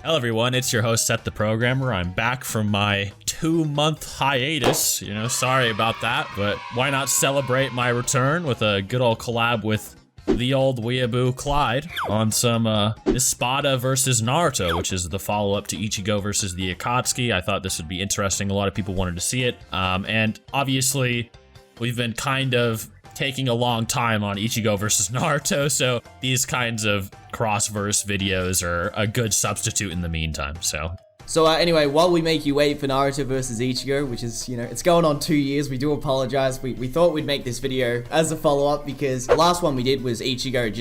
Hello everyone, it's your host SethTheProgrammer. I'm back from my 2-month hiatus. Sorry about that, but why not celebrate my return with a good old collab with the old weeaboo Clyde on some Espada versus Naruto, which is the follow-up to Ichigo versus the Akatsuki. I thought this would be interesting. A lot of people wanted to see it. And obviously, we've been kind of taking a long time on Ichigo versus Naruto, so these kinds of cross-verse videos are a good substitute in the meantime, So anyway, while we make you wait for Naruto versus Ichigo, which is, it's going on 2 years, we do apologize. We thought we'd make this video as a follow-up because the last one we did was Ichigo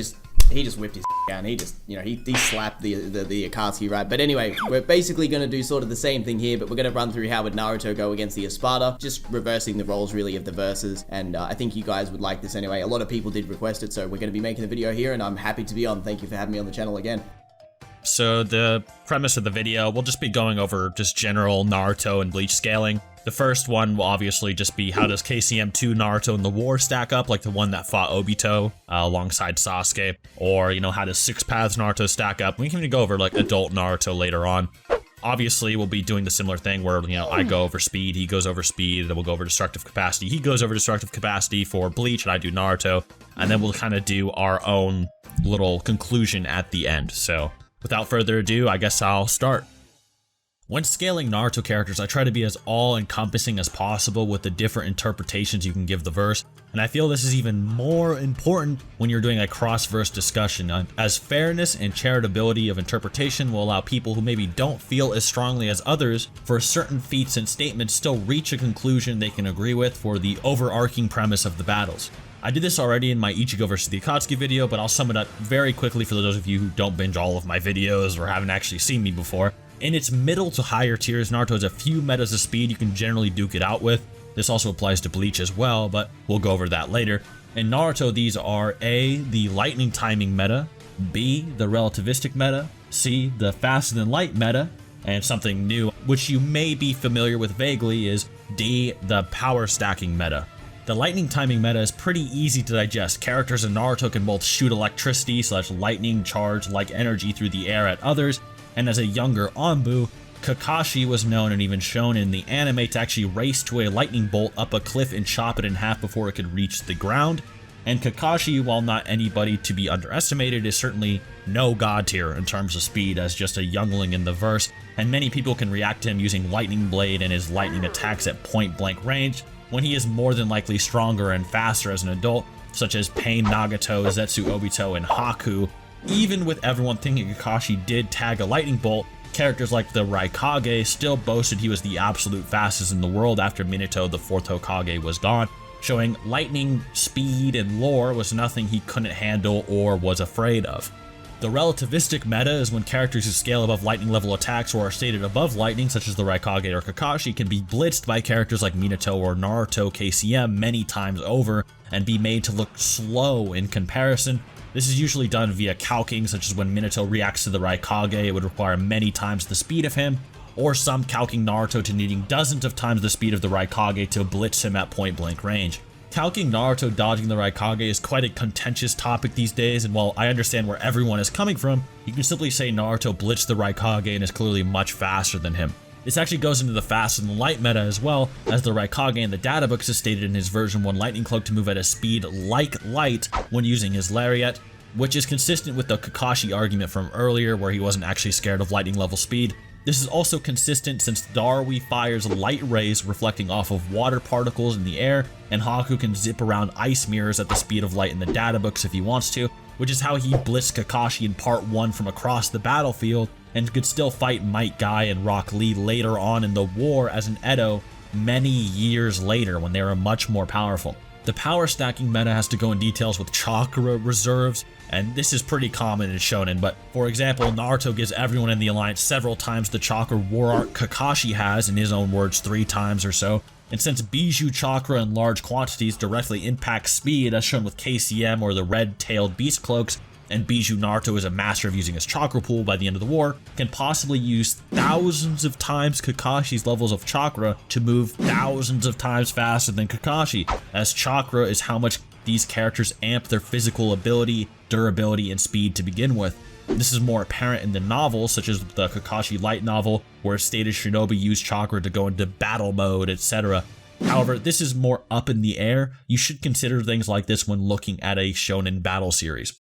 he just whipped his down. He just, he slapped the Akatsuki, right? But anyway, we're basically going to do sort of the same thing here, but we're going to run through how would Naruto go against the Espada, just reversing the roles really of the verses. And I think you guys would like this anyway. A lot of people did request it, so we're going to be making the video here, and I'm happy to be on. Thank you for having me on the channel again. So the premise of the video, we'll just be going over just general Naruto and Bleach scaling. The first one will obviously just be how does KCM2 Naruto in the war stack up, like the one that fought Obito alongside Sasuke, or how does Six Paths Naruto stack up. We can even go over like adult Naruto later on. Obviously, we'll be doing the similar thing where, I go over speed, he goes over speed, then we'll go over destructive capacity, he goes over destructive capacity for Bleach, and I do Naruto, and then we'll kind of do our own little conclusion at the end. So without further ado, I guess I'll start. When scaling Naruto characters, I try to be as all-encompassing as possible with the different interpretations you can give the verse, and I feel this is even more important when you're doing a cross-verse discussion, as fairness and charitability of interpretation will allow people who maybe don't feel as strongly as others for certain feats and statements still reach a conclusion they can agree with for the overarching premise of the battles. I did this already in my Ichigo vs the Akatsuki video, but I'll sum it up very quickly for those of you who don't binge all of my videos or haven't actually seen me before. In its middle to higher tiers, Naruto has a few metas of speed you can generally duke it out with. This also applies to Bleach as well, but we'll go over that later. In Naruto, these are A, the lightning timing meta, B, the relativistic meta, C, the faster than light meta, and something new, which you may be familiar with vaguely, is D, the power stacking meta. The lightning timing meta is pretty easy to digest. Characters in Naruto can both shoot electricity / lightning charge like energy through the air at others, and as a younger Anbu, Kakashi was known and even shown in the anime to actually race to a lightning bolt up a cliff and chop it in half before it could reach the ground. And Kakashi, while not anybody to be underestimated, is certainly no god tier in terms of speed as just a youngling in the verse, and many people can react to him using Lightning Blade and his lightning attacks at point blank range, when he is more than likely stronger and faster as an adult, such as Pain Nagato, Zetsu Obito, and Haku. Even with everyone thinking Kakashi did tag a lightning bolt, characters like the Raikage still boasted he was the absolute fastest in the world after Minato, the 4th Hokage, was gone, showing lightning speed and lore was nothing he couldn't handle or was afraid of. The relativistic meta is when characters who scale above lightning level attacks or are stated above lightning, such as the Raikage or Kakashi, can be blitzed by characters like Minato or Naruto KCM many times over and be made to look slow in comparison. This is usually done via calking, such as when Minato reacts to the Raikage, it would require many times the speed of him, or some calking Naruto to needing dozens of times the speed of the Raikage to blitz him at point blank range. Calking Naruto dodging the Raikage is quite a contentious topic these days, and while I understand where everyone is coming from, you can simply say Naruto blitzed the Raikage and is clearly much faster than him. This actually goes into the faster than light meta as well, as the Raikage in the databooks is stated in his version 1 lightning cloak to move at a speed like light when using his lariat, which is consistent with the Kakashi argument from earlier where he wasn't actually scared of lightning level speed. This is also consistent since Darui fires light rays reflecting off of water particles in the air, and Haku can zip around ice mirrors at the speed of light in the databooks if he wants to, which is how he blitzed Kakashi in part 1 from across the battlefield, and could still fight Might Guy and Rock Lee later on in the war as an Edo many years later when they were much more powerful. The power stacking meta has to go in details with chakra reserves, and this is pretty common in shonen, but for example, Naruto gives everyone in the alliance several times the chakra war arc Kakashi has, in his own words 3 times or so, and since Bijou chakra in large quantities directly impacts speed as shown with KCM or the red-tailed beast cloaks, and Bijou Naruto is a master of using his chakra pool by the end of the war, can possibly use thousands of times Kakashi's levels of chakra to move thousands of times faster than Kakashi, as chakra is how much these characters amp their physical ability, durability, and speed to begin with. This is more apparent in the novels, such as the Kakashi Light novel, where stated shinobi use chakra to go into battle mode, etc. However, this is more up in the air. You should consider things like this when looking at a shonen battle series.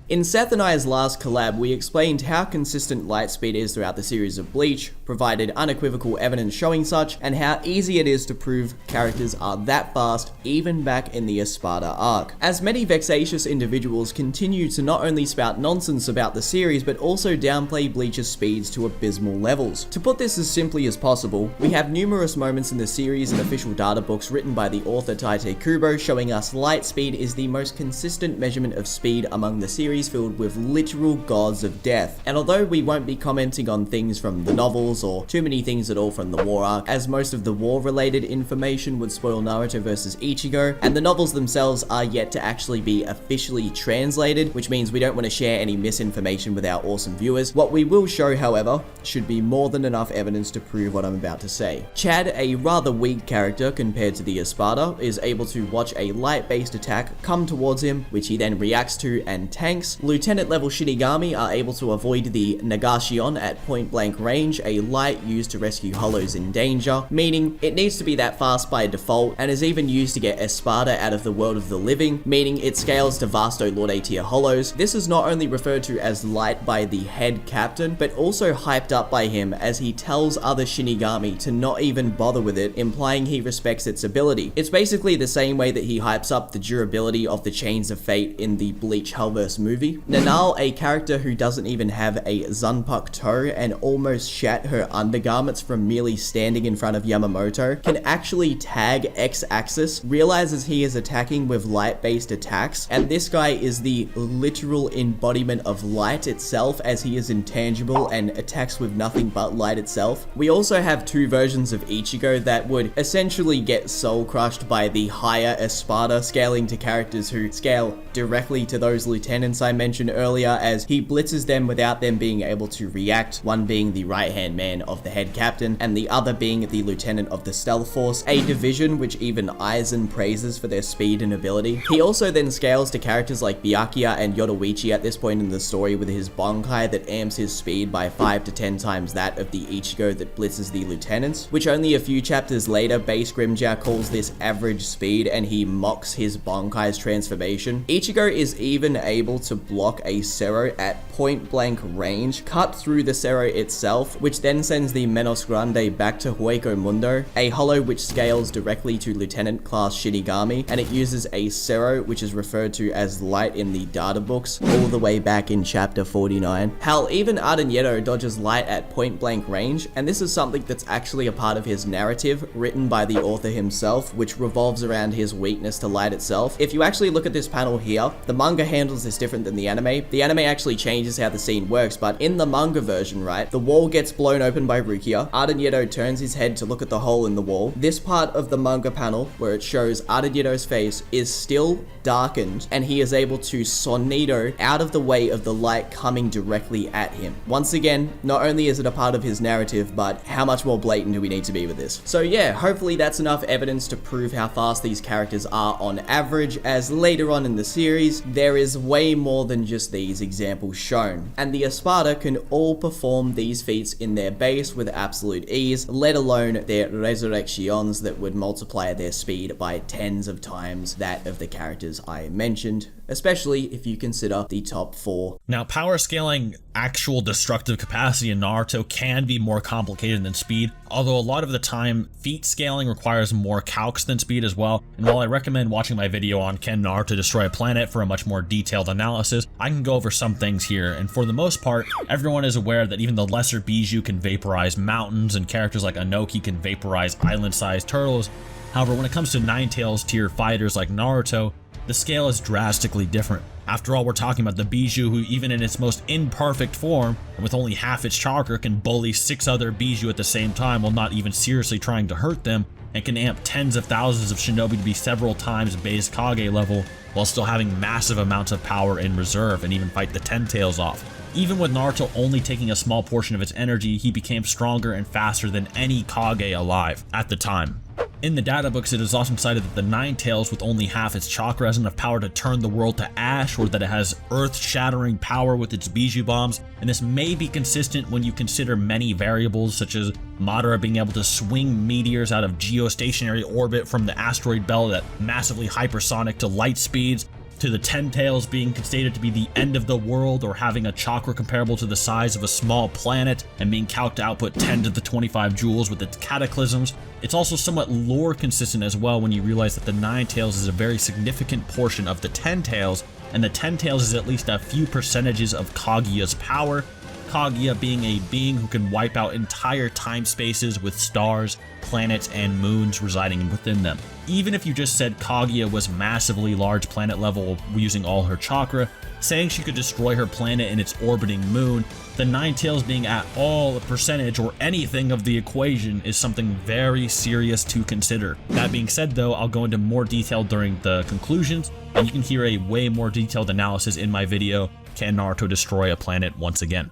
In Seth and I's last collab, we explained how consistent light speed is throughout the series of Bleach, provided unequivocal evidence showing such, and how easy it is to prove characters are that fast even back in the Espada arc. As many vexatious individuals continue to not only spout nonsense about the series, but also downplay Bleach's speeds to abysmal levels. To put this as simply as possible, we have numerous moments in the series and official data books written by the author Tite Kubo showing us light speed is the most consistent measurement of speed among the series filled with literal gods of death. And although we won't be commenting on things from the novels or too many things at all from the war arc, as most of the war related information would spoil Naruto vs Ichigo, and the novels themselves are yet to actually be officially translated, which means we don't want to share any misinformation with our awesome viewers. What we will show, however, should be more than enough evidence to prove what I'm about to say. Chad, a rather weak character compared to the Espada, is able to watch a light-based attack come towards him, which he then reacts to and tanks. Lieutenant level Shinigami are able to avoid the Negacion at point blank range, a light used to rescue hollows in danger, meaning it needs to be that fast by default, and is even used to get Espada out of the world of the living, meaning it scales to Vasto Lord A tier hollows. This is not only referred to as light by the head captain, but also hyped up by him as he tells other Shinigami to not even bother with it, implying he respects its ability. It's basically the same way that he hypes up the durability of the Chains of Fate in the Bleach Hellverse movie. Nanal, a character who doesn't even have a Zanpakuto toe and almost shat her undergarments from merely standing in front of Yamamoto, can actually tag X-axis, realizes he is attacking with light-based attacks, and this guy is the literal embodiment of light itself as he is intangible and attacks with nothing but light itself. We also have two versions of Ichigo that would essentially get soul crushed by the higher Espada, scaling to characters who scale directly to those lieutenants I mentioned earlier, as he blitzes them without them being able to react, one being the right-hand man of the head captain, and the other being the lieutenant of the Stealth Force, a division which even Aizen praises for their speed and ability. He also then scales to characters like Byakuya and Yoruichi at this point in the story with his Bonkai that amps his speed by 5 to 10 times that of the Ichigo that blitzes the lieutenants, which only a few chapters later base Grimmjow calls this average speed and he mocks his Bonkai's transformation. Ichigo is even able to block a Cero at point blank range, cut through the Cero itself, which then sends the Menos Grande back to Hueco Mundo, a hollow which scales directly to Lieutenant class Shinigami, and it uses a Cero which is referred to as light in the data books all the way back in chapter 49. Hell, even Aaroniero dodges light at point blank range, and this is something that's actually a part of his narrative written by the author himself, which revolves around his weakness to light itself. If you actually look at this panel here, the manga handles this different than the anime. The anime actually changes how the scene works, but in the manga version, right, the wall gets blown open by Rukia. Aaroniero turns his head to look at the hole in the wall. This part of the manga panel, where it shows Aaroniero face, is still darkened, and he is able to Sonido out of the way of the light coming directly at him. Once again, not only is it a part of his narrative, but how much more blatant do we need to be with this? So yeah, hopefully that's enough evidence to prove how fast these characters are on average, as later on in the series, there is way more than just these examples shown. And the Espada can all perform these feats in their base with absolute ease, let alone their resurrections that would multiply their speed by tens of times that of the characters I mentioned, especially if you consider the top 4. Now, power scaling actual destructive capacity in Naruto can be more complicated than speed, although a lot of the time, feat scaling requires more calcs than speed as well, and while I recommend watching my video on Can Naruto Destroy a Planet for a much more detailed analysis, I can go over some things here, and for the most part, everyone is aware that even the lesser Bijou can vaporize mountains, and characters like Anoki can vaporize island-sized turtles. However, when it comes to Ninetales tier fighters like Naruto, the scale is drastically different. After all, we're talking about the Bijou who, even in its most imperfect form, and with only half its chakra, can bully 6 other Bijou at the same time while not even seriously trying to hurt them, and can amp tens of thousands of shinobi to be several times base Kage level, while still having massive amounts of power in reserve and even fight the Ten Tails off. Even with Naruto only taking a small portion of its energy, he became stronger and faster than any Kage alive at the time. In the data books, it is often cited that the Nine Tails with only half its chakra has enough power to turn the world to ash, or that it has earth-shattering power with its Bijou bombs, and this may be consistent when you consider many variables such as Madara being able to swing meteors out of geostationary orbit from the asteroid belt at massively hypersonic to light speeds, to the Ten Tails being stated to be the end of the world or having a chakra comparable to the size of a small planet and being calculated to output 10 to the 25 joules with its cataclysms. It's also somewhat lore consistent as well when you realize that the Nine Tails is a very significant portion of the Ten Tails, and the Ten Tails is at least a few percentages of Kaguya's power. Kaguya being a being who can wipe out entire time spaces with stars, planets, and moons residing within them. Even if you just said Kaguya was massively large planet level using all her chakra, saying she could destroy her planet and its orbiting moon, the Nine Tails being at all a percentage or anything of the equation is something very serious to consider. That being said though, I'll go into more detail during the conclusions, and you can hear a way more detailed analysis in my video, Can Naruto Destroy a Planet Once Again?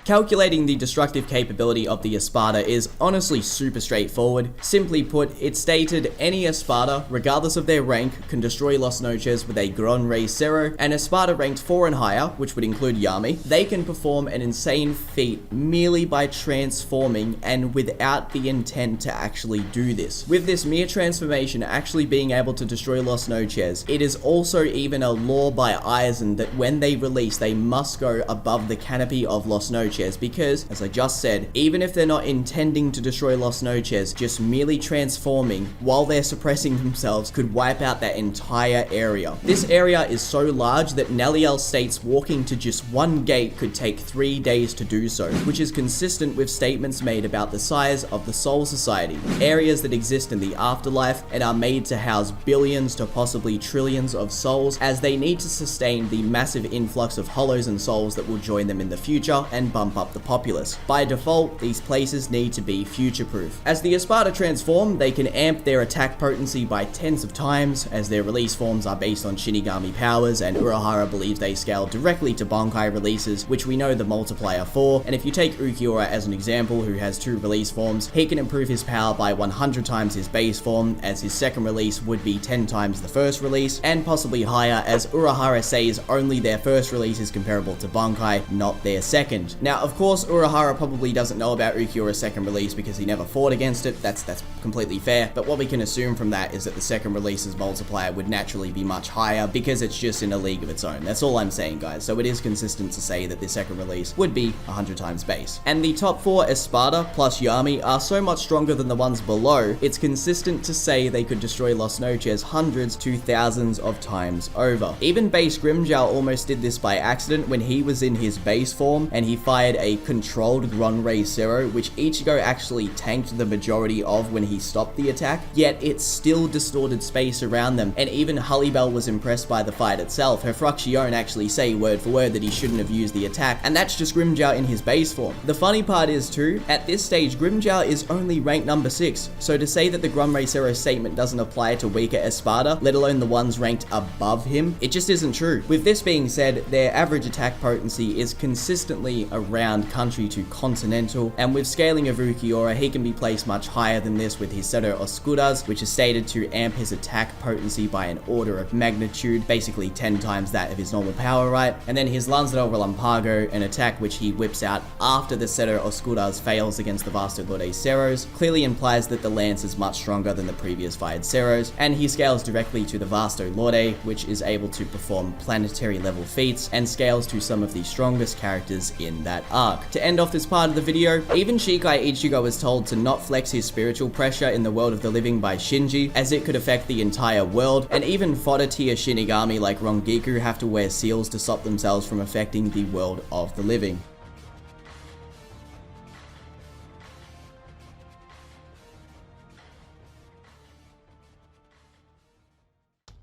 Calculating the destructive capability of the Espada is honestly super straightforward. Simply put, it's stated any Espada, regardless of their rank, can destroy Los Noches with a Gran Rey Zero, and Espada ranked 4 and higher, which would include Yammy, they can perform an insane feat merely by transforming and without the intent to actually do this. With this mere transformation actually being able to destroy Los Noches, it is also even a law by Aizen that when they release, they must go above the canopy of Los Noches, because, as I just said, even if they're not intending to destroy Los Noches, just merely transforming while they're suppressing themselves could wipe out that entire area. This area is so large that Neliel states walking to just one gate could take 3 days to do so, which is consistent with statements made about the size of the Soul Society, areas that exist in the afterlife and are made to house billions to possibly trillions of souls, as they need to sustain the massive influx of hollows and souls that will join them in the future and bump up the populace. By default, these places need to be future-proof. As the Espada transform, they can amp their attack potency by tens of times, as their release forms are based on Shinigami powers, and Urahara believes they scale directly to Bankai releases, which we know the multiplier for, and if you take Ulquiorra as an example, who has 2 release forms, he can improve his power by 100 times his base form, as his second release would be 10 times the first release, and possibly higher, as Urahara says only their first release is comparable to Bankai, not their second. Now, of course, Urahara probably doesn't know about Ulquiorra's second release because he never fought against it. That's completely fair, but what we can assume from that is that the second release's multiplier would naturally be much higher because it's just in a league of its own. That's all I'm saying, guys. So it is consistent to say that the second release would be 100 times base. And the top 4 Espada plus Yammy are so much stronger than the ones below, it's consistent to say they could destroy Los Noches hundreds to thousands of times over. Even base Grimmjow almost did this by accident when he was in his base form and he fired a controlled Gran Rey Zero, which Ichigo actually tanked the majority of when he stopped the attack, yet it still distorted space around them, and even Harribel was impressed by the fight itself. Her Fruction actually say word for word that he shouldn't have used the attack, and that's just Grimmjow in his base form. The funny part is too, at this stage Grimmjow is only ranked number 6, so to say that the Gran Rey Zero statement doesn't apply to weaker Espada, let alone the ones ranked above him, it just isn't true. With this being said, their average attack potency is consistently around country to continental, and with scaling of Ulquiorra, he can be placed much higher than this with his Cero Oscuras, which is stated to amp his attack potency by an order of magnitude, basically 10 times that of his normal power, right? And then his Lanzador Relampago, an attack which he whips out after the Cero Oscuras fails against the Vasto Lorde Ceros, clearly implies that the lance is much stronger than the previous fired Ceros, and he scales directly to the Vasto Lorde, which is able to perform planetary level feats, and scales to some of the strongest characters in that arc. To end off this part of the video, even Shikai Ichigo was told to not flex his spiritual pressure in the world of the living by Shinji, as it could affect the entire world, and even fodder tier Shinigami like Rongiku have to wear seals to stop themselves from affecting the world of the living.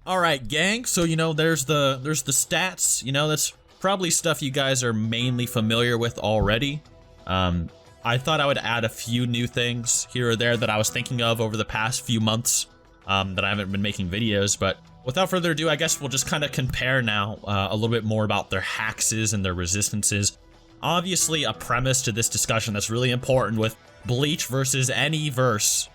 Alright, gang, so there's the stats, that's probably stuff you guys are mainly familiar with already. I thought I would add a few new things here or there that I was thinking of over the past few months that I haven't been making videos, but without further ado, I guess we'll just kind of compare now a little bit more about their haxes and their resistances. Obviously, a premise to this discussion that's really important with Bleach versus any verse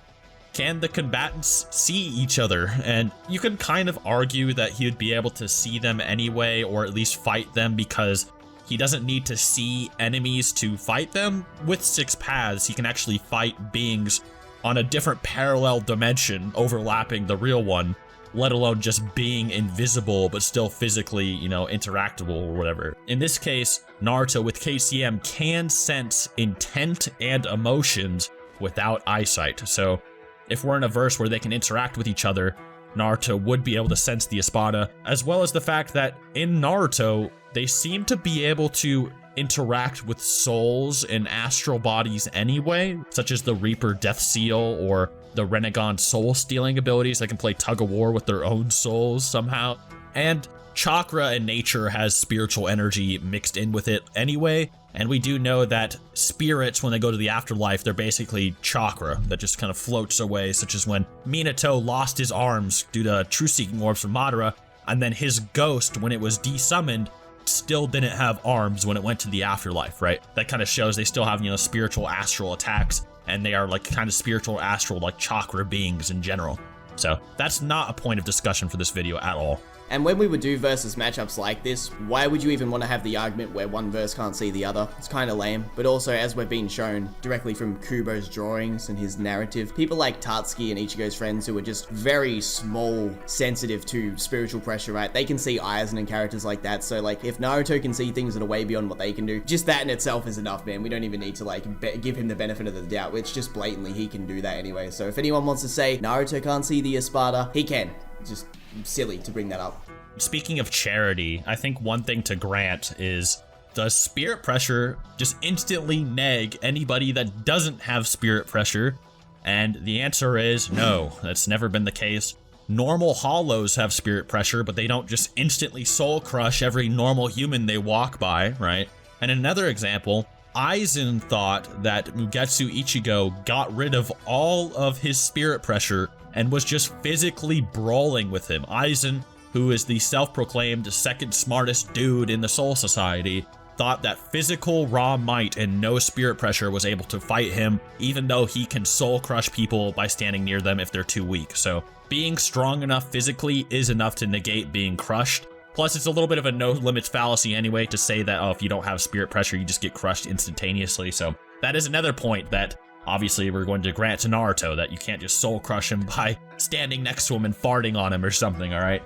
can the combatants see each other? And you can kind of argue that he would be able to see them anyway, or at least fight them, because he doesn't need to see enemies to fight them. With 6 paths, he can actually fight beings on a different parallel dimension overlapping the real one, let alone just being invisible but still physically, you know, interactable or whatever. In this case, Naruto with KCM can sense intent and emotions without eyesight. So if we're in a verse where they can interact with each other, Naruto would be able to sense the Espada, as well as the fact that in Naruto, they seem to be able to interact with souls in astral bodies anyway, such as the Reaper Death Seal or the Renegon soul stealing abilities that can play tug of war with their own souls somehow. And Chakra in nature has spiritual energy mixed in with it anyway, and we do know that spirits, when they go to the afterlife, they're basically chakra that just kind of floats away, such as when Minato lost his arms due to truth-seeking orbs from Madara, and then his ghost, when it was desummoned, still didn't have arms when it went to the afterlife, right? That kind of shows they still have, you know, spiritual astral attacks, and they are like kind of spiritual astral, like chakra beings in general. So that's not a point of discussion for this video at all. And when we would do versus matchups like this, why would you even want to have the argument where one verse can't see the other? It's kind of lame. But also, as we're being shown directly from Kubo's drawings and his narrative, people like Tatsuki and Ichigo's friends who are just very small, sensitive to spiritual pressure, right? They can see Aizen and characters like that. So like, if Naruto can see things that are way beyond what they can do, just that in itself is enough, man. We don't even need to like give him the benefit of the doubt. It's just blatantly he can do that anyway. So if anyone wants to say Naruto can't see the Espada, he can. Just silly to bring that up. Speaking of charity, I think one thing to grant is, does spirit pressure just instantly neg anybody that doesn't have spirit pressure? And the answer is no, that's never been the case. Normal hollows have spirit pressure, but they don't just instantly soul crush every normal human they walk by, right? And another example, Aizen thought that Mugetsu Ichigo got rid of all of his spirit pressure and was just physically brawling with him. Aizen, who is the self-proclaimed second smartest dude in the Soul Society, thought that physical raw might and no spirit pressure was able to fight him, even though he can soul crush people by standing near them if they're too weak. So being strong enough physically is enough to negate being crushed. Plus, it's a little bit of a no limits fallacy anyway to say that, oh, if you don't have spirit pressure, you just get crushed instantaneously. So that is another point that obviously we're going to grant to Naruto, that you can't just soul crush him by standing next to him and farting on him or something, all right?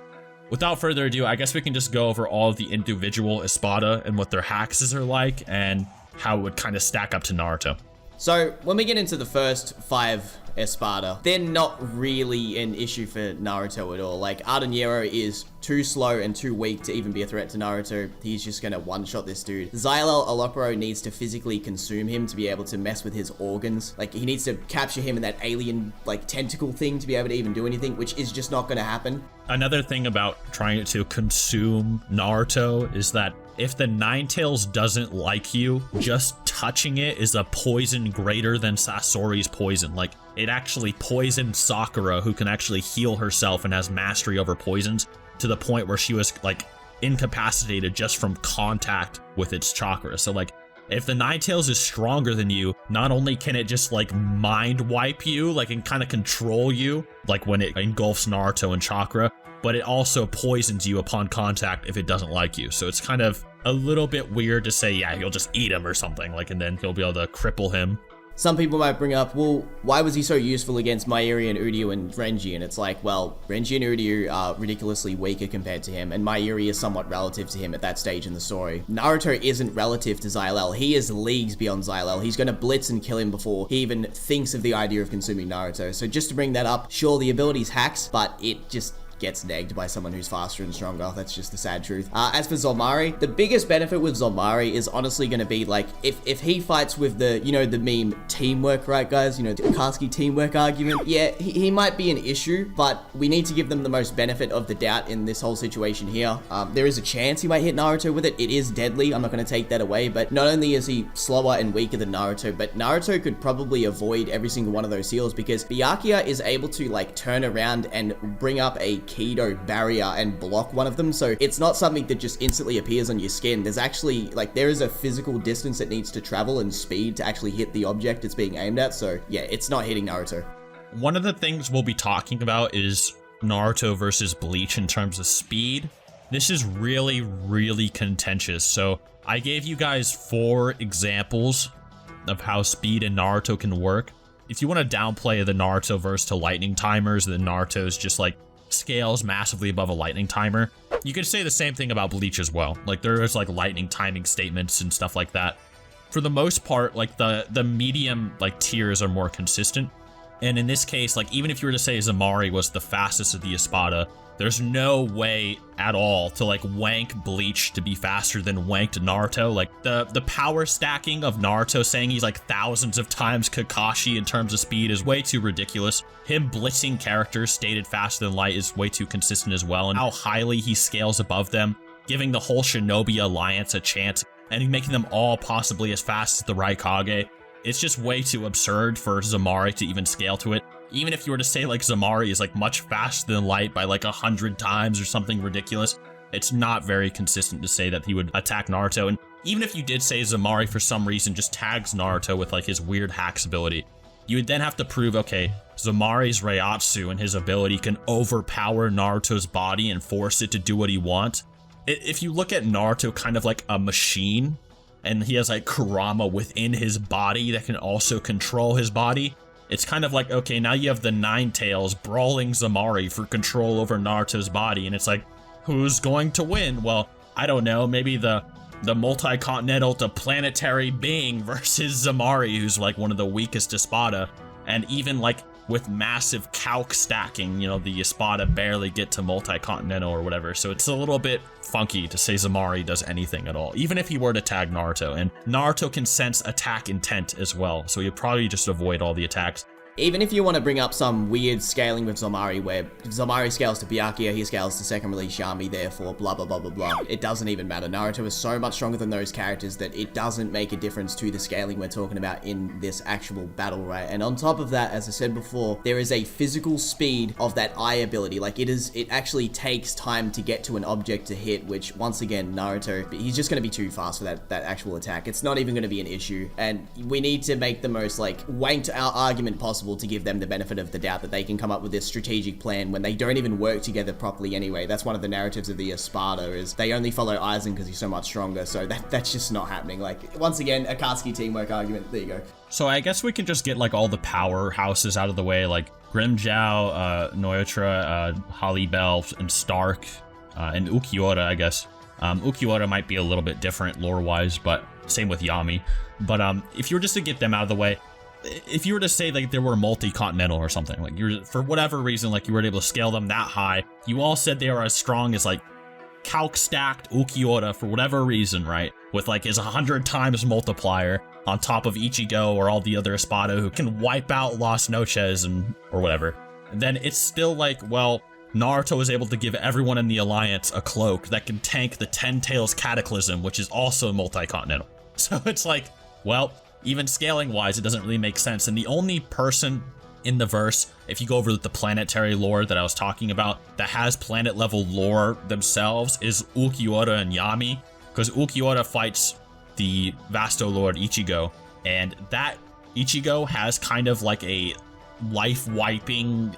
Without further ado, I guess we can just go over all of the individual Espada and what their hacks are like and how it would kind of stack up to Naruto. So when we get into the first 5 Espada, they're not really an issue for Naruto at all. Like, Aaroniero is too slow and too weak to even be a threat to Naruto. He's just gonna one-shot this dude. Szayell needs to physically consume him to be able to mess with his organs. Like, he needs to capture him in that alien, like, tentacle thing to be able to even do anything, which is just not gonna happen. Another thing about trying to consume Naruto is that if the Ninetales doesn't like you, just touching it is a poison greater than Sasori's poison. Like, it actually poisoned Sakura, who can actually heal herself and has mastery over poisons, to the point where she was, like, incapacitated just from contact with its chakra. So, like, if the Ninetales is stronger than you, not only can it just, like, mind wipe you, like, and kind of control you, like when it engulfs Naruto and Chakra, but it also poisons you upon contact if it doesn't like you. So it's kind of a little bit weird to say, yeah, he'll just eat him or something, like, and then he'll be able to cripple him. Some people might bring up, well, why was he so useful against Mayuri and Uryu and Renji? And it's like, well, Renji and Uryu are ridiculously weaker compared to him, and Mayuri is somewhat relative to him at that stage in the story. Naruto isn't relative to Szayell. He is leagues beyond Szayell. He's gonna blitz and kill him before he even thinks of the idea of consuming Naruto. So just to bring that up, sure, the ability's hacks, but it just gets negged by someone who's faster and stronger. That's just the sad truth. As for Zommari, the biggest benefit with Zommari is honestly going to be, like, if he fights with the, you know, the meme teamwork, right, guys? You know, the Akatsuki teamwork argument. Yeah, he might be an issue, but we need to give them the most benefit of the doubt in this whole situation here. There is a chance he might hit Naruto with it. It is deadly. I'm not going to take that away, but not only is he slower and weaker than Naruto, but Naruto could probably avoid every single one of those heals, because Byakuya is able to, like, turn around and bring up a Kido barrier and block one of them. So it's not something that just instantly appears on your skin. There's actually, like, there is a physical distance it needs to travel and speed to actually hit the object it's being aimed at. So yeah, it's not hitting Naruto. one of the things we'll be talking about is Naruto versus Bleach in terms of speed. This is really, really contentious. So I gave you guys 4 examples of how speed in Naruto can work. If you want to downplay the Naruto verse to lightning timers, then Naruto's just like scales massively above a lightning timer. You could say the same thing about Bleach as well. Like there is like lightning timing statements and stuff like that. For the most part, like the medium like tiers are more consistent. And in this case, like even if you were to say Zommari was the fastest of the Espada, there's no way at all to like wank Bleach to be faster than wanked Naruto. Like the power stacking of Naruto saying he's like thousands of times Kakashi in terms of speed is way too ridiculous. Him blitzing characters stated faster than light is way too consistent as well. And how highly he scales above them, giving the whole Shinobi Alliance a chance and making them all possibly as fast as the Raikage. It's just way too absurd for Zommari to even scale to it. Even if you were to say like Zommari is like much faster than light by like 100 times or something ridiculous, it's not very consistent to say that he would attack Naruto. And even if you did say Zommari for some reason just tags Naruto with like his weird hacks ability, you would then have to prove, okay, Zommari's Reiatsu and his ability can overpower Naruto's body and force it to do what he wants. If you look at Naruto kind of like a machine, and he has like Kurama within his body that can also control his body, it's kind of like, okay, now you have the Nine Tails brawling Zommari for control over Naruto's body, and it's like, who's going to win? Well, I don't know, maybe the multi-continental to planetary being versus Zommari, who's like one of the weakest Espada, and even like with massive calc stacking, you know, the Espada barely get to multi-continental or whatever, so it's a little bit funky to say Zommari does anything at all, even if he were to tag Naruto. And Naruto can sense attack intent as well, so he'd probably just avoid all the attacks. Even if you want to bring up some weird scaling with Zommari, where Zommari scales to Byakuya, he scales to second release Yammy, therefore blah blah blah blah blah. It doesn't even matter. Naruto is so much stronger than those characters that it doesn't make a difference to the scaling we're talking about in this actual battle, right? And on top of that, as I said before, there is a physical speed of that eye ability. Like it actually takes time to get to an object to hit, which once again, Naruto, he's just going to be too fast for that actual attack. It's not even going to be an issue. And we need to make the most like wanked out argument possible to give them the benefit of the doubt that they can come up with this strategic plan when they don't even work together properly anyway. That's one of the narratives of the Espada, is they only follow Aizen because he's so much stronger, so that's just not happening. Like, once again, Akatsuki teamwork argument, there you go. So I guess we can just get like all the powerhouses out of the way, like Grimmjow, Nnoitra, Harribel, and Starrk, and Ulquiorra, I guess. Ulquiorra might be a little bit different lore-wise, but same with Yammy. But if you were just to get them out of the way, if you were to say like they were multi-continental or something, like you're, for whatever reason, like you were able to scale them that high, you all said they are as strong as like calc stacked Ulquiorra for whatever reason, right? With like his 100 times multiplier on top of Ichigo or all the other Espada who can wipe out Las Noches and or whatever. And then it's still like, well, Naruto is able to give everyone in the Alliance a cloak that can tank the 10 Tails Cataclysm, which is also multi-continental. So it's like, well, even scaling-wise, it doesn't really make sense. And the only person in the verse, if you go over the planetary lore that I was talking about, that has planet-level lore themselves is Ulquiorra and Yammy, because Ulquiorra fights the Vasto Lord Ichigo, and that Ichigo has kind of like a life-wiping,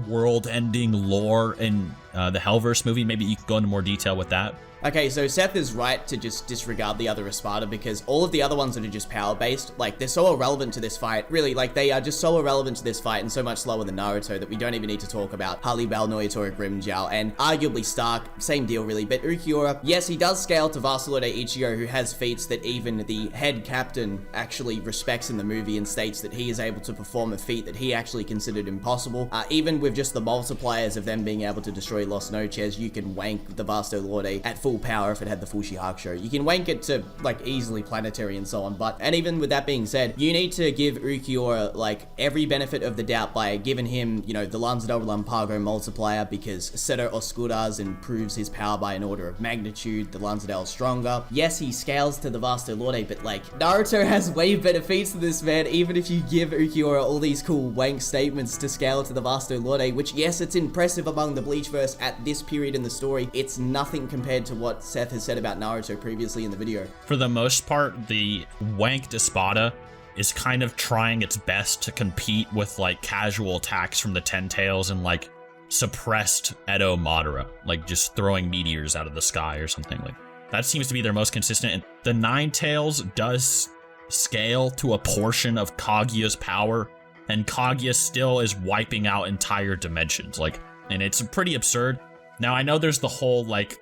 world-ending lore in the Hellverse movie. Maybe you could go into more detail with that. Okay, so Seth is right to just disregard the other Espada, because all of the other ones that are just power-based, like, they're so irrelevant to this fight. Really, like, they are just so irrelevant to this fight and so much slower than Naruto that we don't even need to talk about Harribel, Nnoitra, Grimmjow, and arguably Starrk. Same deal, really. But Ulquiorra, yes, he does scale to Vasto Lord Ichigo, who has feats that even the head captain actually respects in the movie and states that he is able to perform a feat that he actually considered impossible. Even with just the multipliers of them being able to destroy Las Noches, you can wank the Vasto Lord at full power if it had the full Shihakusho. You can wank it to like easily planetary and so on, and even with that being said, you need to give Ulquiorra like every benefit of the doubt by giving him, you know, the Lanzadel Lampago multiplier, because Seto Oscuras improves his power by an order of magnitude. The Lanzadel is stronger. Yes, he scales to the Vasto Lorde, but like Naruto has way better feats than this man, even if you give Ulquiorra all these cool wank statements to scale to the Vasto Lorde, which yes, it's impressive among the Bleachverse at this period in the story. It's nothing compared to what Seth has said about Naruto previously in the video. For the most part, the wanked Espada is kind of trying its best to compete with like casual attacks from the Ten Tails and like suppressed Edo Madara, like just throwing meteors out of the sky or something. Like that seems to be their most consistent. And the Nine Tails does scale to a portion of Kaguya's power, and Kaguya still is wiping out entire dimensions, like, and it's pretty absurd. Now I know there's the whole like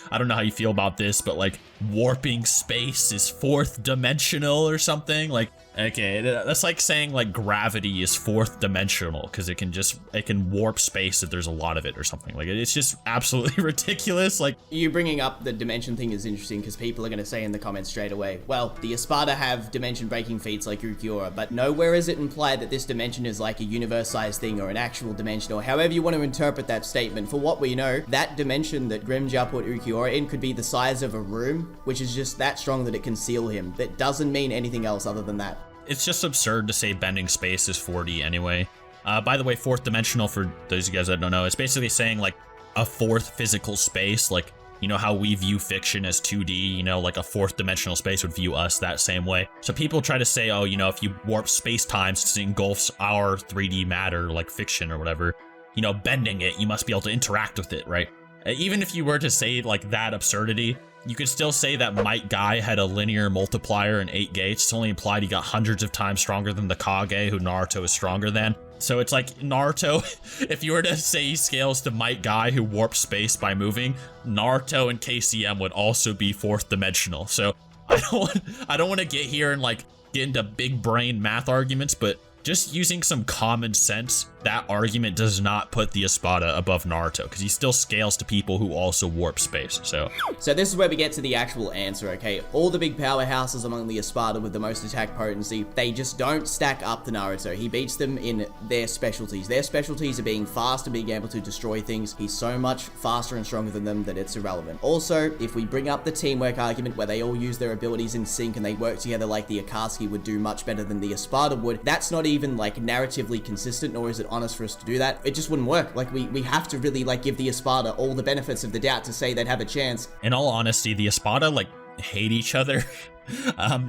I don't know how you feel about this, but like warping space is fourth dimensional or something. Like, okay, that's like saying like gravity is fourth dimensional because it can warp space if there's a lot of it or something. Like, it's just absolutely ridiculous. Like, you bringing up the dimension thing is interesting because people are going to say in the comments straight away, well, the Espada have dimension breaking feats like Ulquiorra, but nowhere is it implied that this dimension is like a universe-sized thing or an actual dimension, or however you want to interpret that statement. For what we know, that dimension that Grimmjow put Ulquiorra in could be the size of a room, which is just that strong that it can seal him. That doesn't mean anything else other than that. It's just absurd to say bending space is 4D anyway. By the way, fourth dimensional, for those of you guys that don't know, it's basically saying like a fourth physical space. Like, you know how we view fiction as 2D, you know, like a fourth dimensional space would view us that same way. So people try to say, oh, you know, if you warp space-time since it engulfs our 3D matter, like fiction or whatever, you know, bending it, you must be able to interact with it, right? Even if you were to say like that absurdity, you could still say that Might Guy had a linear multiplier and 8 gates. It's only implied he got hundreds of times stronger than the Kage, who Naruto is stronger than. So it's like Naruto, if you were to say he scales to Might Guy, who warps space by moving, Naruto and KCM would also be fourth dimensional. So I don't want to get here and like get into big brain math arguments, but just using some common sense, that argument does not put the Espada above Naruto, because he still scales to people who also warp space. So this is where we get to the actual answer, okay? All the big powerhouses among the Espada with the most attack potency, they just don't stack up to Naruto. He beats them in their specialties. Their specialties are being fast and being able to destroy things. He's so much faster and stronger than them that it's irrelevant. Also, if we bring up the teamwork argument where they all use their abilities in sync and they work together like the Akatsuki would do much better than the Espada would, that's not even like narratively consistent, nor is it honest for us to do that. It just wouldn't work. Like, we have to really like give the Espada all the benefits of the doubt to say they'd have a chance. In all honesty, the Espada like hate each other.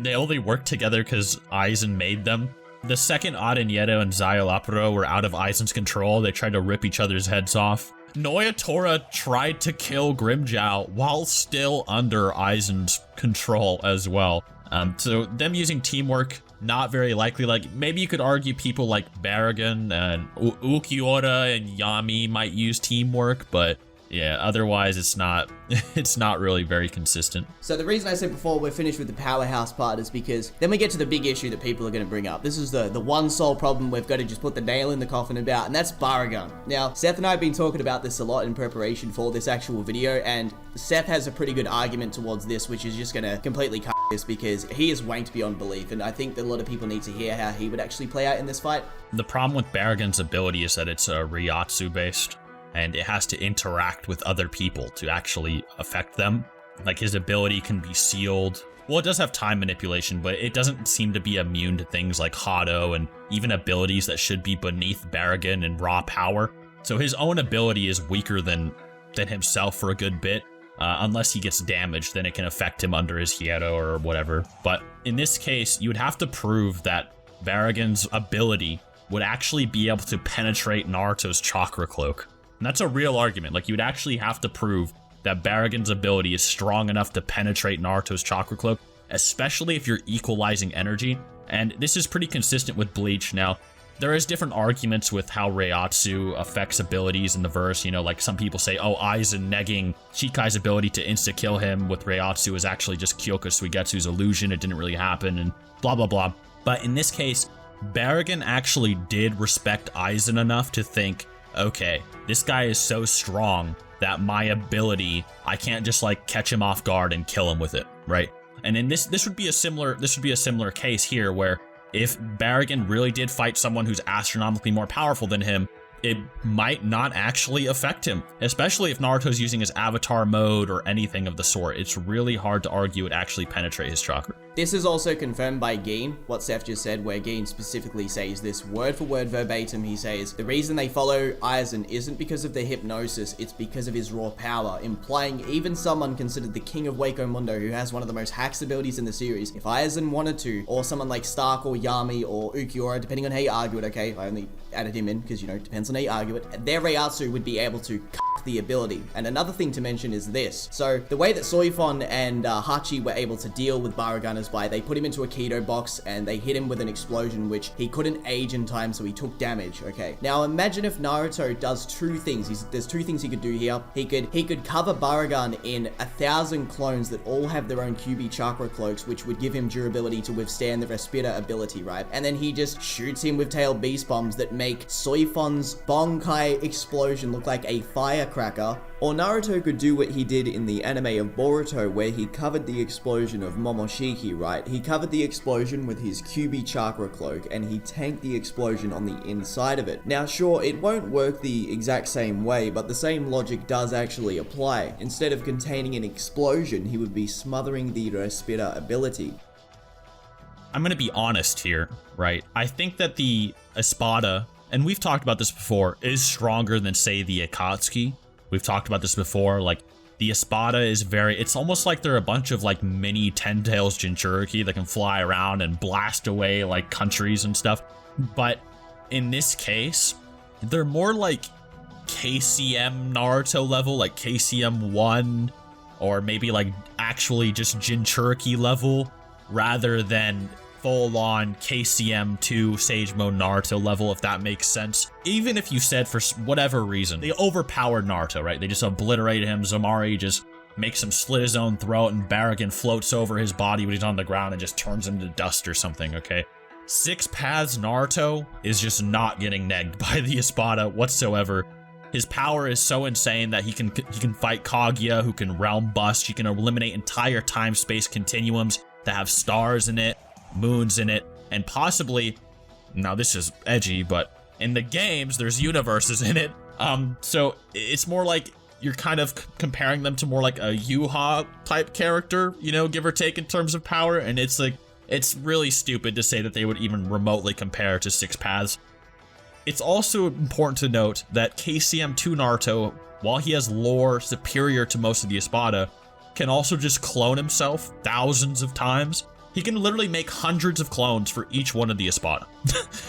They only work together because Aizen made them. The second Aaroniero and Szayell were out of Aizen's control, they tried to rip each other's heads off. Nnoitra tried to kill Grimmjow while still under Aizen's control as well. So them using teamwork, not very likely. Like, maybe you could argue people like Barragan and Ulquiorra and Yammy might use teamwork, but yeah, otherwise it's not really very consistent. So the reason I said before we're finished with the powerhouse part is because then we get to the big issue that people are going to bring up. This is the one sole problem we've got to just put the nail in the coffin about, and that's Barragan. Now, Seth and I have been talking about this a lot in preparation for this actual video, and Seth has a pretty good argument towards this, which is just going to completely cut this because he is wanked beyond belief, and I think that a lot of people need to hear how he would actually play out in this fight. The problem with Barragan's ability is that it's Ryatsu based, and it has to interact with other people to actually affect them. Like, his ability can be sealed. Well, it does have time manipulation, but it doesn't seem to be immune to things like Hado and even abilities that should be beneath Barragan and raw power. So his own ability is weaker than himself for a good bit. Unless he gets damaged, then it can affect him under his Hiedo or whatever. But in this case, you would have to prove that Barragan's ability would actually be able to penetrate Naruto's chakra cloak. And that's a real argument. Like, you'd actually have to prove that Barragan's ability is strong enough to penetrate Naruto's chakra cloak, especially if you're equalizing energy. And this is pretty consistent with Bleach. Now, there is different arguments with how Ryatsu affects abilities in the verse. You know, like some people say, oh, Aizen negging Chikai's ability to insta-kill him with Ryatsu is actually just Kyoka Suigetsu's illusion. It didn't really happen and blah, blah, blah. But in this case, Barragan actually did respect Aizen enough to think, okay, this guy is so strong that my ability, I can't just like catch him off guard and kill him with it, right? And in this would be a similar case here where if Barragan really did fight someone who's astronomically more powerful than him, it might not actually affect him, especially if Naruto's using his avatar mode or anything of the sort. It's really hard to argue it actually penetrate his chakra. This is also confirmed by Gin, what Seth just said, where Gin specifically says this word for word verbatim. He says, the reason they follow Aizen isn't because of the hypnosis, it's because of his raw power, implying even someone considered the king of Wako Mundo, who has one of the most hacks abilities in the series, if Aizen wanted to, or someone like Starrk or Yammy or Ulquiorra, depending on how you argue it, okay, I only added him in because, you know, it depends on how you argue it, their Reiatsu would be able to the ability. And another thing to mention is this. So the way that Soifon and Hachi were able to deal with Barragan is by they put him into a keto box and they hit him with an explosion which he couldn't age in time, so he took damage. Okay, now imagine if Naruto does two things. There's two things he could do here. He could cover Barragan in 1,000 clones that all have their own Kyuubi chakra cloaks, which would give him durability to withstand the Respira ability, right? And then he just shoots him with tailed beast bombs that make Soifon's Bonkai explosion look like a firecracker. Or Naruto could do what he did in the anime of Boruto, where he covered the explosion of Momoshiki, right? He covered the explosion with his Kyuubi chakra cloak, and he tanked the explosion on the inside of it. Now sure, it won't work the exact same way, but the same logic does actually apply. Instead of containing an explosion, he would be smothering the Respira ability. I'm gonna be honest here, right? I think that the Espada, and we've talked about this before, is stronger than, say, the Akatsuki. We've talked about this before, like, the Espada is it's almost like they're a bunch of, like, mini Ten Tails Jinchuriki that can fly around and blast away, like, countries and stuff. But in this case, they're more like KCM Naruto level, like KCM 1, or maybe, like, actually just Jinchuriki level, rather than full-on KCM 2 Sage Mode Naruto level, if that makes sense. Even if you said for whatever reason, they overpowered Naruto, right? They just obliterated him. Zommari just makes him slit his own throat, and Barrigan floats over his body when he's on the ground and just turns him to dust or something, okay? Six Paths Naruto is just not getting negged by the Espada whatsoever. His power is so insane that he can fight Kaguya, who can realm bust. He can eliminate entire time-space continuums that have stars in it, moons in it, and possibly, now this is edgy, but in the games there's universes in it. So it's more like you're kind of comparing them to more like a Uchiha type character, you know, give or take in terms of power, and it's like, it's really stupid to say that they would even remotely compare to Six Paths. It's also important to note that KCM 2 Naruto, while he has lore superior to most of the Espada, can also just clone himself thousands of times. He can literally make hundreds of clones for each one of the Espada.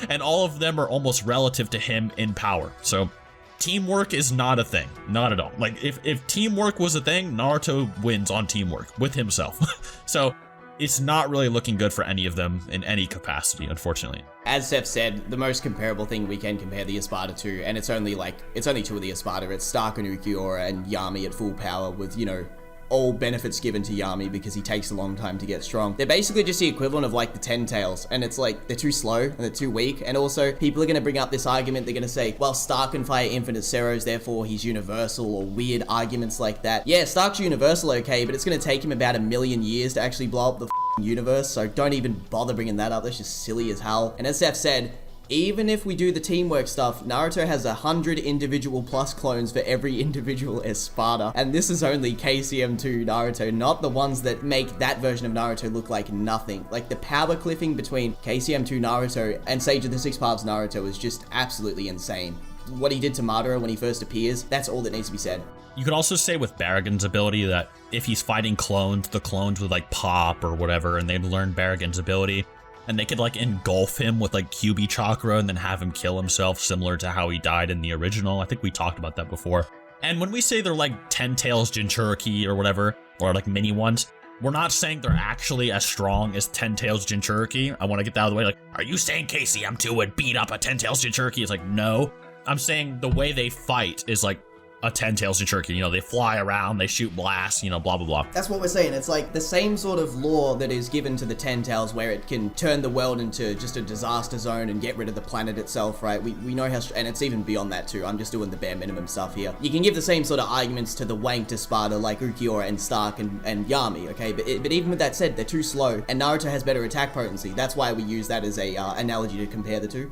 And all of them are almost relative to him in power. So teamwork is not a thing. Not at all. Like, if teamwork was a thing, Naruto wins on teamwork with himself. So it's not really looking good for any of them in any capacity, unfortunately. As Seth said, the most comparable thing we can compare the Espada to, and it's only two of the Espada, it's Starrk and Ulquiorra and Yammy at full power with, you know, all benefits given to Yammy because he takes a long time to get strong. They're basically just the equivalent of like the Ten Tails, and it's like they're too slow and they're too weak. And also people are going to bring up this argument. They're going to say, well, Starrk can fire infinite Ceros, therefore he's universal, or weird arguments like that. Yeah, Stark's universal, okay, but it's going to take him about 1,000,000 years to actually blow up the universe, so don't even bother bringing that up. That's just silly as hell. And as Seth said, even if we do the teamwork stuff, Naruto has 100 individual plus clones for every individual Espada. And this is only KCM2 Naruto, not the ones that make that version of Naruto look like nothing. Like, the power cliffing between KCM2 Naruto and Sage of the Six Paths Naruto is just absolutely insane. What he did to Madara when he first appears, that's all that needs to be said. You could also say with Barragan's ability that if he's fighting clones, the clones would like pop or whatever, and they'd learn Barragan's ability. And they could like engulf him with like Kyuubi Chakra and then have him kill himself, similar to how he died in the original. I think we talked about that before. And when we say they're like Ten Tails Jinchuriki or whatever, or like mini ones, we're not saying they're actually as strong as Ten Tails Jinchuriki. I want to get that out of the way. Like, are you saying KCM2 would beat up a Ten Tails Jinchuriki? It's like, no. I'm saying the way they fight is like a Ten Tails Jinchuriki, you know, they fly around, they shoot blasts, you know, blah, blah, blah. That's what we're saying. It's like the same sort of lore that is given to the Ten Tails, where it can turn the world into just a disaster zone and get rid of the planet itself, right? We know how, and it's even beyond that too. I'm just doing the bare minimum stuff here. You can give the same sort of arguments to the wanked Espada like Ulquiorra and Starrk and Yammy, okay? But even with that said, they're too slow, and Naruto has better attack potency. That's why we use that as a analogy to compare the two.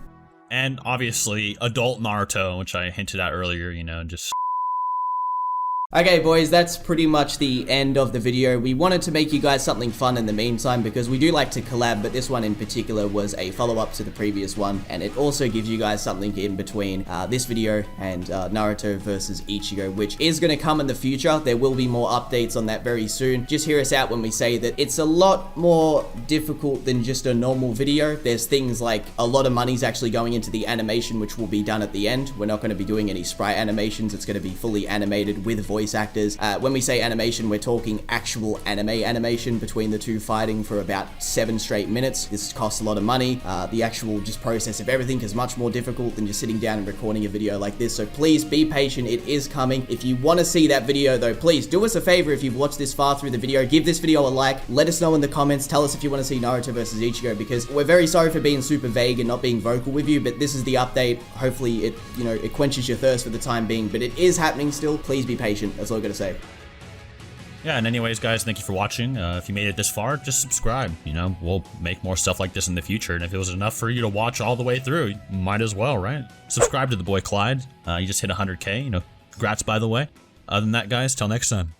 And obviously, adult Naruto, which I hinted at earlier, you know, just Okay boys, that's pretty much the end of the video. We wanted to make you guys something fun in the meantime because we do like to collab, but this one in particular was a follow-up to the previous one, and it also gives you guys something in between this video and Naruto vs Ichigo, which is going to come in the future. There will be more updates on that very soon. Just hear us out when we say that it's a lot more difficult than just a normal video. There's things like a lot of money's actually going into the animation, which will be done at the end. We're not going to be doing any sprite animations. It's going to be fully animated with voice actors. When we say animation, we're talking actual anime animation between the two fighting for about 7 straight minutes. This costs a lot of money. The actual just process of everything is much more difficult than just sitting down and recording a video like this. So please be patient. It is coming. If you want to see that video though, please do us a favor. If you've watched this far through the video, give this video a like. Let us know in the comments. Tell us if you want to see Naruto vs Ichigo, because we're very sorry for being super vague and not being vocal with you, but this is the update. Hopefully it, it quenches your thirst for the time being, but it is happening still. Please be patient. That's all I gotta say. Yeah, and anyways, guys, thank you for watching. If you made it this far, just subscribe. We'll make more stuff like this in the future, and if it was enough for you to watch all the way through, you might as well, right? Subscribe to the boy Clyde. You just hit 100K, congrats, by the way. Other than that, guys, till next time.